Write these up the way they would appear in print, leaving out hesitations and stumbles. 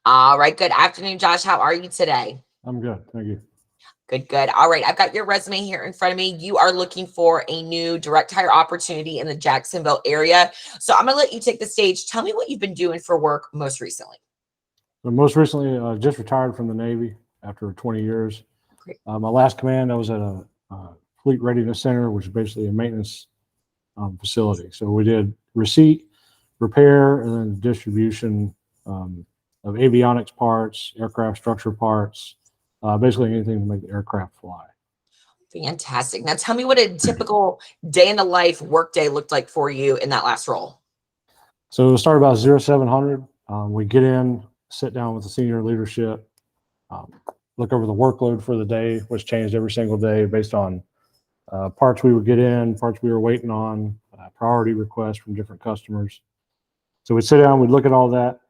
All right. Good afternoon, Josh. How are you today? I'm good. Thank you. Good, good. All right. I've got your resume here in front of me. You are looking for a new direct hire opportunity in the Jacksonville area. So I'm going to let you take the stage. Tell me what you've been doing for work most recently. So most recently, just retired from the Navy after 20 years. Great. My last command, I was at a fleet readiness center, which is basically a maintenance facility. So we did receipt, repair, and then distribution of avionics parts, aircraft structure parts, basically anything to make the aircraft fly. Fantastic. Now tell me what a typical day in the life work day looked like for you in that last role. So it started about 0700. We get in, sit down with the senior leadership, look over the workload for the day, which changed every single day based on parts we would get in, parts we were waiting on, priority requests from different customers. So we'd sit down, we'd look at all that,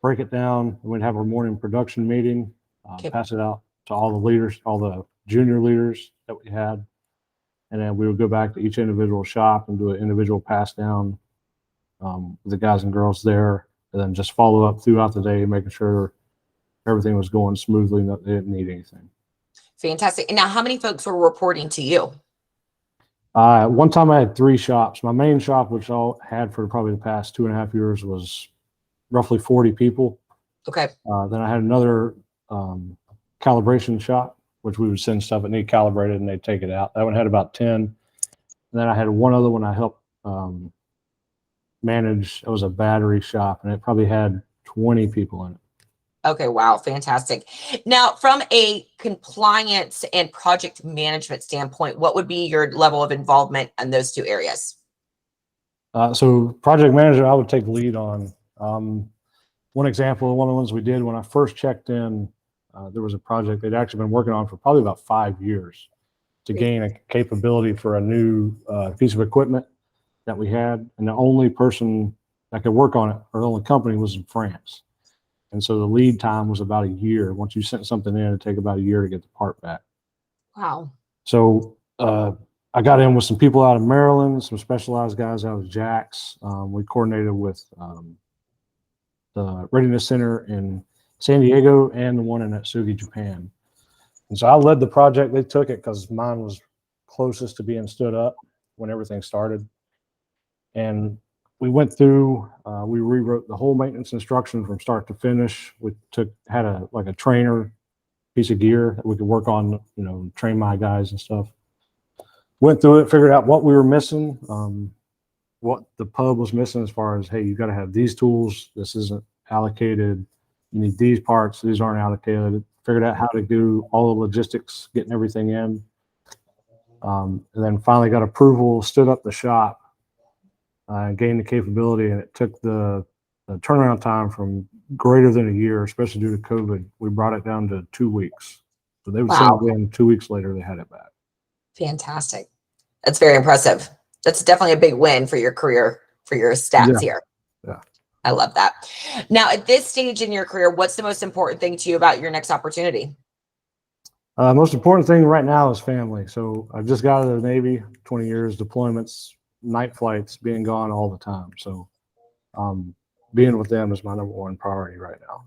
break it down, and we'd have our morning production meeting, pass it out to all the leaders, all the junior leaders that we had. And then we would go back to each individual shop and do an individual pass down with the guys and girls there, and then just follow up throughout the day, making sure everything was going smoothly and that they didn't need anything. Fantastic. And now how many folks were reporting to you? One time I had 3 shops. My main shop, which I had for probably the past 2.5 years, was roughly 40 people. Okay. Then I had another calibration shop, which we would send stuff that need calibrated and they'd take it out. That one had about 10. And then I had one other one I helped manage. It was a battery shop, and it probably had 20 people in it. Okay, wow, fantastic. Now, from a compliance and project management standpoint, what would be your level of involvement in those 2 areas? So project manager, I would take the lead on. One example, one of the ones we did when I first checked in, there was a project they'd actually been working on for probably about 5 years to gain a capability for a new piece of equipment that we had. And the only person that could work on it, or the only company, was in France. And so the lead time was about a year. Once you sent something in, it'd take about a year to get the part back. Wow. So I got in with some people out of Maryland, some specialized guys out of Jax. We coordinated with the Readiness Center in San Diego and the one in Atsugi, Japan. And so I led the project. They took it because mine was closest to being stood up when everything started. And we went through, we rewrote the whole maintenance instruction from start to finish. We had a trainer piece of gear that we could work on, train my guys and stuff. Went through it, figured out what we were missing, what the pub was missing as far as, hey, you got to have these tools. This isn't allocated. You need these parts. These aren't allocated. Figured out how to do all the logistics, getting everything in. And then finally got approval, stood up the shop, gained the capability, and it took the turnaround time from greater than a year, especially due to COVID. We brought it down to 2 weeks. So they would send it in 2 weeks later, they had it back. Fantastic. That's very impressive. That's definitely a big win for your career, for your stats here. Yeah. I love that. Now, at this stage in your career, what's the most important thing to you about your next opportunity? Most important thing right now is family. So I've just got out of the Navy, 20 years, deployments, night flights, being gone all the time. So being with them is my number one priority right now.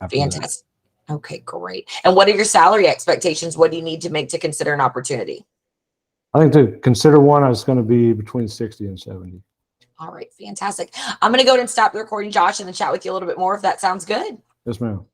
Fantastic. Okay, great. And what are your salary expectations? What do you need to make to consider an opportunity? I think to consider one, it's going to be between 60 and 70. All right, fantastic. I'm going to go ahead and stop the recording, Josh, and then chat with you a little bit more if that sounds good. Yes, ma'am.